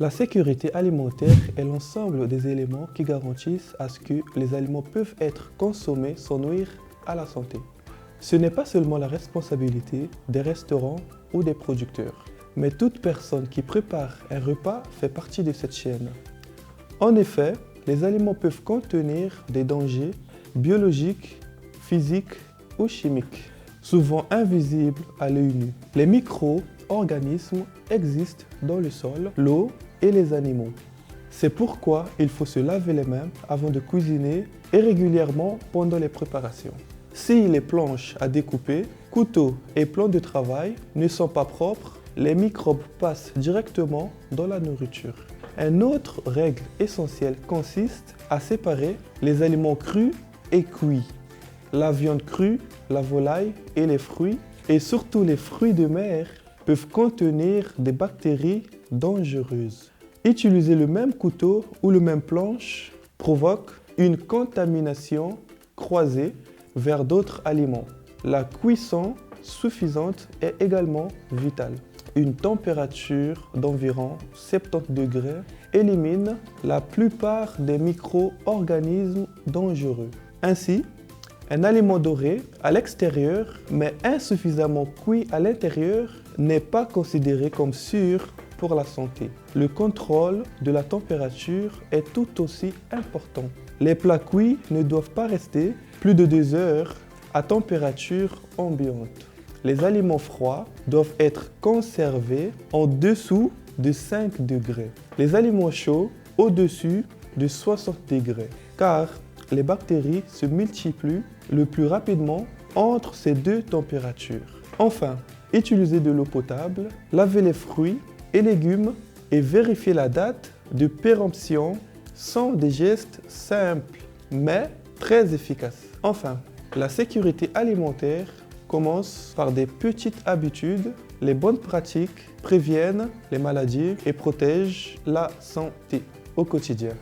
La sécurité alimentaire est l'ensemble des éléments qui garantissent à ce que les aliments peuvent être consommés sans nuire à la santé. Ce n'est pas seulement la responsabilité des restaurants ou des producteurs, mais toute personne qui prépare un repas fait partie de cette chaîne. En effet, les aliments peuvent contenir des dangers biologiques, physiques ou chimiques, souvent invisibles à l'œil nu. Les micro-organismes existent dans le sol, l'eau et les animaux. C'est pourquoi il faut se laver les mains avant de cuisiner et régulièrement pendant les préparations. Si les planches à découper, couteaux et plans de travail ne sont pas propres, les microbes passent directement dans la nourriture. Une autre règle essentielle consiste à séparer les aliments crus et cuits. La viande crue, la volaille et les fruits, et surtout les fruits de mer, peuvent contenir des bactéries dangereuses. Utiliser le même couteau ou le même planche provoque une contamination croisée vers d'autres aliments. La cuisson suffisante est également vitale. Une température d'environ 70 degrés élimine la plupart des micro-organismes dangereux. Ainsi, un aliment doré à l'extérieur mais insuffisamment cuit à l'intérieur n'est pas considéré comme sûr pour la santé. Le contrôle de la température est tout aussi important. Les plats cuits ne doivent pas rester plus de 2 heures à température ambiante. Les aliments froids doivent être conservés en dessous de 5 degrés. Les aliments chauds au-dessus de 60 degrés, car les bactéries se multiplient le plus rapidement entre ces deux températures. Enfin, utilisez de l'eau potable, lavez les fruits et légumes et vérifiez la date de péremption sont des gestes simples mais très efficaces. Enfin, la sécurité alimentaire commence par des petites habitudes. Les bonnes pratiques préviennent les maladies et protègent la santé au quotidien.